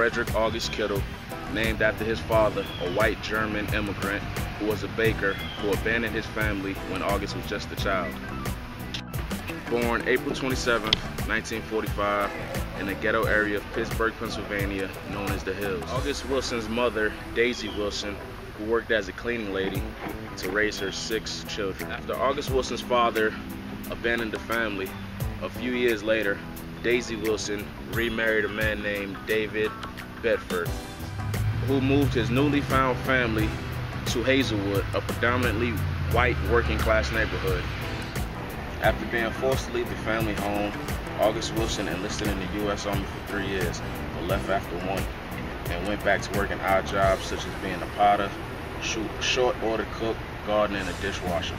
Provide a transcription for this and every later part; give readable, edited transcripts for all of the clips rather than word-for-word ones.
Frederick August Kittle, named after his father, a white German immigrant who was a baker who abandoned his family when August was just a child. Born April 27, 1945, in the ghetto area of Pittsburgh, Pennsylvania, known as the Hills. August Wilson's mother, Daisy Wilson, who worked as a cleaning lady to raise her 6 children. After August Wilson's father abandoned the family, a few years later, Daisy Wilson remarried a man named David Bedford, who moved his newly found family to Hazelwood, a predominantly white working-class neighborhood. After being forced to leave the family home, August Wilson enlisted in the U.S. Army for 3 years, but left after 1, and went back to working odd jobs such as being a potter, short-order cook, gardener, and a dishwasher.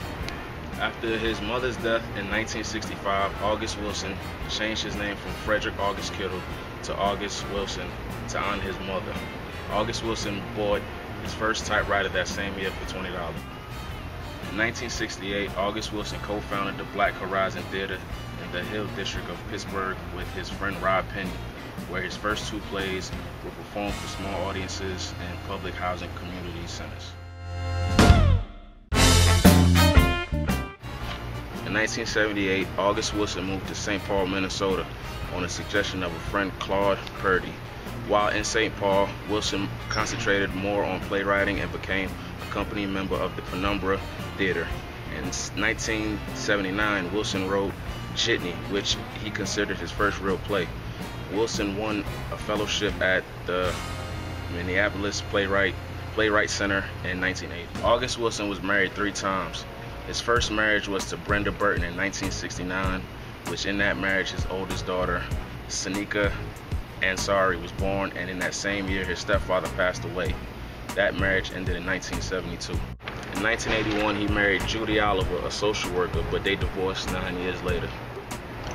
After his mother's death in 1965, August Wilson changed his name from Frederick August Kittle to August Wilson to honor his mother. August Wilson bought his first typewriter that same year for $20. In 1968, August Wilson co-founded the Black Horizon Theater in the Hill District of Pittsburgh with his friend Rob Penny, where his first 2 plays were performed for small audiences and public housing community centers. In 1978, August Wilson moved to St. Paul, Minnesota on the suggestion of a friend, Claude Purdy. While in St. Paul, Wilson concentrated more on playwriting and became a company member of the Penumbra Theater. In 1979, Wilson wrote Jitney, which he considered his first real play. Wilson won a fellowship at the Minneapolis Playwright Center in 1980. August Wilson was married 3 times. His first marriage was to Brenda Burton in 1969, which in that marriage his oldest daughter, Sanika Ansari, was born, and in that same year his stepfather passed away. That marriage ended in 1972. In 1981 he married Judy Oliver, a social worker, but they divorced 9 years later.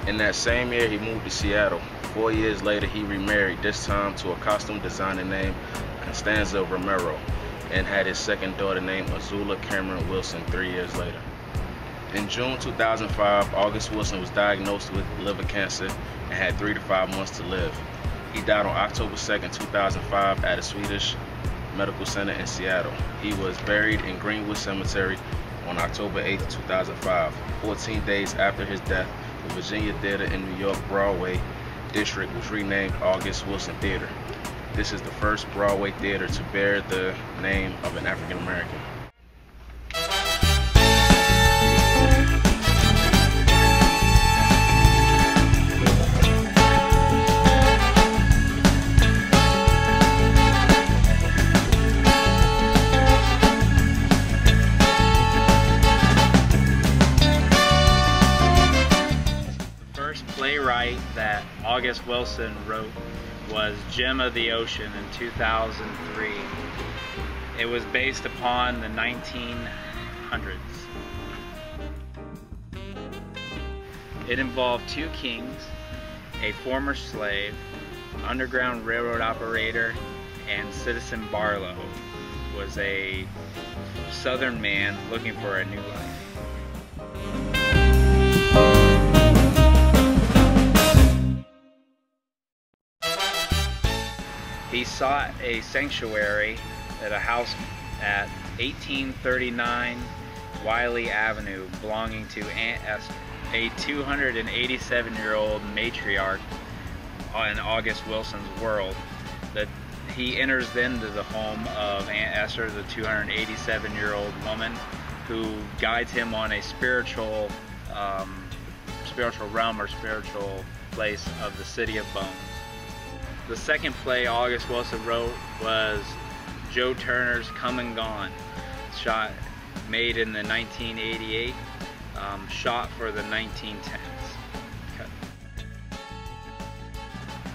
In that same year he moved to Seattle. 4 years later he remarried, this time to a costume designer named Constanza Romero, and had his second daughter named Azula Cameron Wilson 3 years later. In June 2005, August Wilson was diagnosed with liver cancer and had 3 to 5 months to live. He died on October 2nd, 2005 at a Swedish medical center in Seattle. He was buried in Greenwood Cemetery on October 8th, 2005. 14 days after his death, the Virginia Theater in New York Broadway district was renamed August Wilson Theater. This is the first Broadway theater to bear the name of an African American. The first playwright that August Wilson wrote was Gem of the Ocean in 2003. It was based upon the 1900s. It involved 2 kings, a former slave, Underground Railroad operator, and Citizen Barlow was a Southern man looking for a new life. He sought a sanctuary at a house at 1839 Wiley Avenue belonging to Aunt Esther, a 287-year-old matriarch in August Wilson's world. That he enters into the home of Aunt Esther, the 287-year-old woman, who guides him on a spiritual realm or spiritual place of the City of Bones. The second play August Wilson wrote was Joe Turner's Come and Gone, made in the 1988, shot for the 1910s.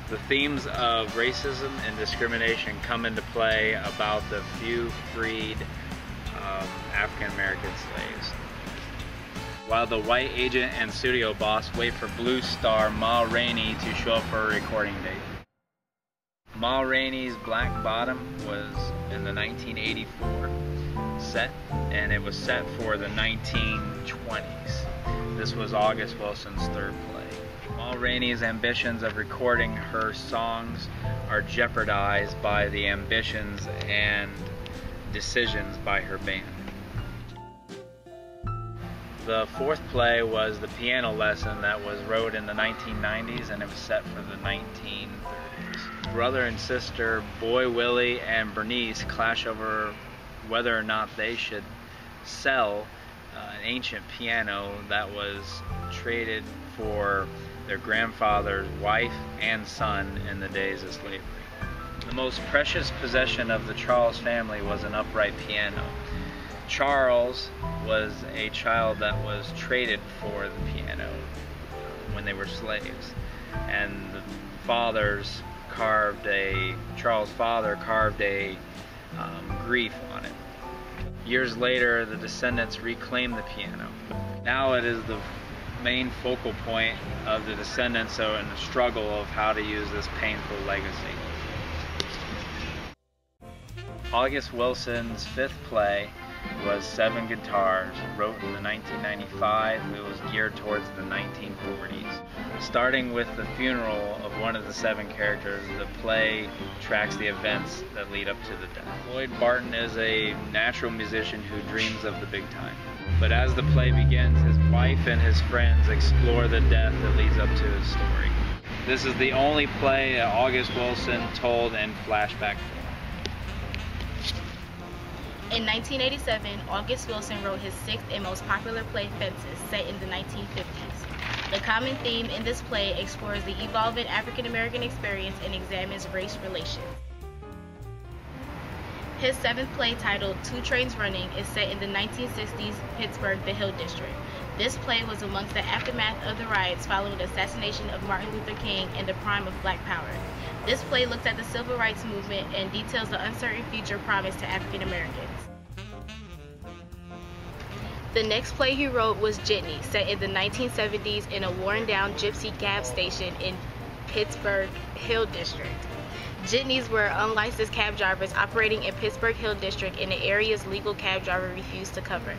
The themes of racism and discrimination come into play about the few freed African American slaves. While the white agent and studio boss wait for Blue Star Ma Rainey to show up for a recording date. Ma Rainey's Black Bottom was in the 1984 set, and it was set for the 1920s. This was August Wilson's third play. Ma Rainey's ambitions of recording her songs are jeopardized by the ambitions and decisions by her band. The fourth play was the piano lesson that was wrote in the 1990s, and it was set for the 1930s. Brother and sister Boy Willie and Bernice clash over whether or not they should sell an ancient piano that was traded for their grandfather's wife and son in the days of slavery. The most precious possession of the Charles family was an upright piano. Charles was a child that was traded for the piano when they were slaves, and the Charles' father carved a grief on it. Years later, the descendants reclaimed the piano. Now it is the main focal point of the descendants in the struggle of how to use this painful legacy. August Wilson's fifth play was Seven Guitars, wrote in the 1995. It was geared towards the 1940s. Starting with the funeral of one of the seven characters, the play tracks the events that lead up to the death. Lloyd Barton is a natural musician who dreams of the big time. But as the play begins, his wife and his friends explore the death that leads up to his story. This is the only play that August Wilson told in flashback form. In 1987, August Wilson wrote his sixth and most popular play, Fences, set in the 1950s. The common theme in this play explores the evolving African-American experience and examines race relations. His seventh play, titled Two Trains Running, is set in the 1960s Pittsburgh, the Hill District. This play was amongst the aftermath of the riots following the assassination of Martin Luther King and the prime of Black Power. This play looks at the civil rights movement and details the uncertain future promised to African Americans. The next play he wrote was Jitney, set in the 1970s in a worn-down gypsy gas station in Pittsburgh Hill District. Jitneys were unlicensed cab drivers operating in Pittsburgh Hill District in the area's legal cab driver refused to cover.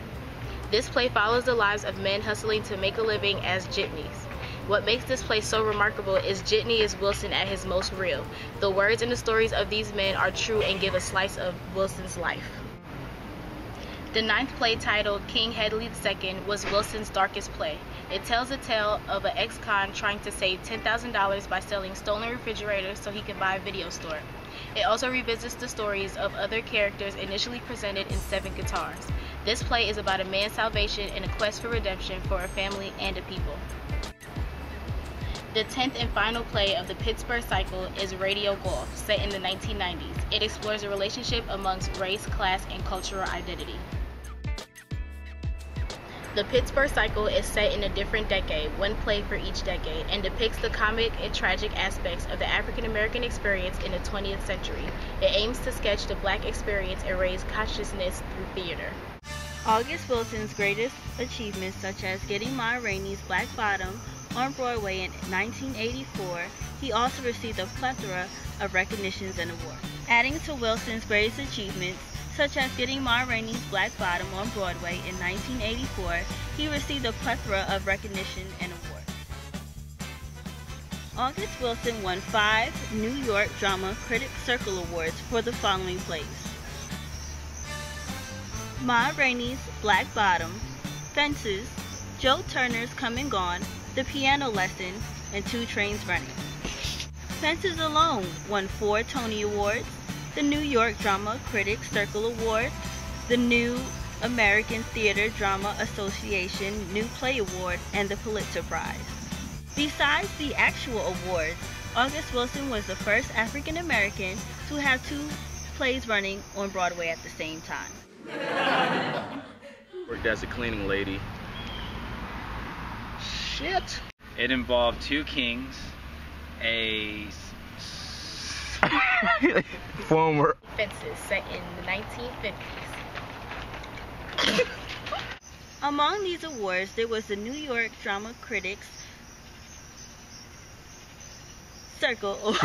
This play follows the lives of men hustling to make a living as jitneys. What makes this play so remarkable is Jitney is Wilson at his most real. The words and the stories of these men are true and give a slice of Wilson's life. The ninth play, titled King Hedley II, was Wilson's darkest play. It tells a tale of an ex-con trying to save $10,000 by selling stolen refrigerators so he can buy a video store. It also revisits the stories of other characters initially presented in Seven Guitars. This play is about a man's salvation and a quest for redemption for a family and a people. The 10th and final play of the Pittsburgh cycle is Radio Golf, set in the 1990s. It explores a relationship amongst race, class, and cultural identity. The Pittsburgh cycle is set in a different decade, one play for each decade, and depicts the comic and tragic aspects of the African American experience in the 20th century. It aims to sketch the Black experience and raise consciousness through theater. August Wilson's greatest achievements, such as getting Ma Rainey's Black Bottom on Broadway in 1984, he also received a plethora of recognitions and awards. Adding to Wilson's greatest achievements, such as getting Ma Rainey's Black Bottom on Broadway in 1984, he received a plethora of recognition and awards. August Wilson won 5 New York Drama Critics Circle Awards for the following plays: Ma Rainey's Black Bottom, Fences, Joe Turner's Come and Gone, The Piano Lesson, and Two Trains Running. Fences alone won 4 Tony Awards, the New York Drama Critics Circle Award, the New American Theater Drama Association New Play Award, and the Pulitzer Prize. Besides the actual awards, August Wilson was the first African American to have 2 plays running on Broadway at the same time. Worked as a cleaning lady. Shit! It involved 2 kings, a former Fences, set in the 1950s. Among these awards, there was the New York Drama Critics Circle Award.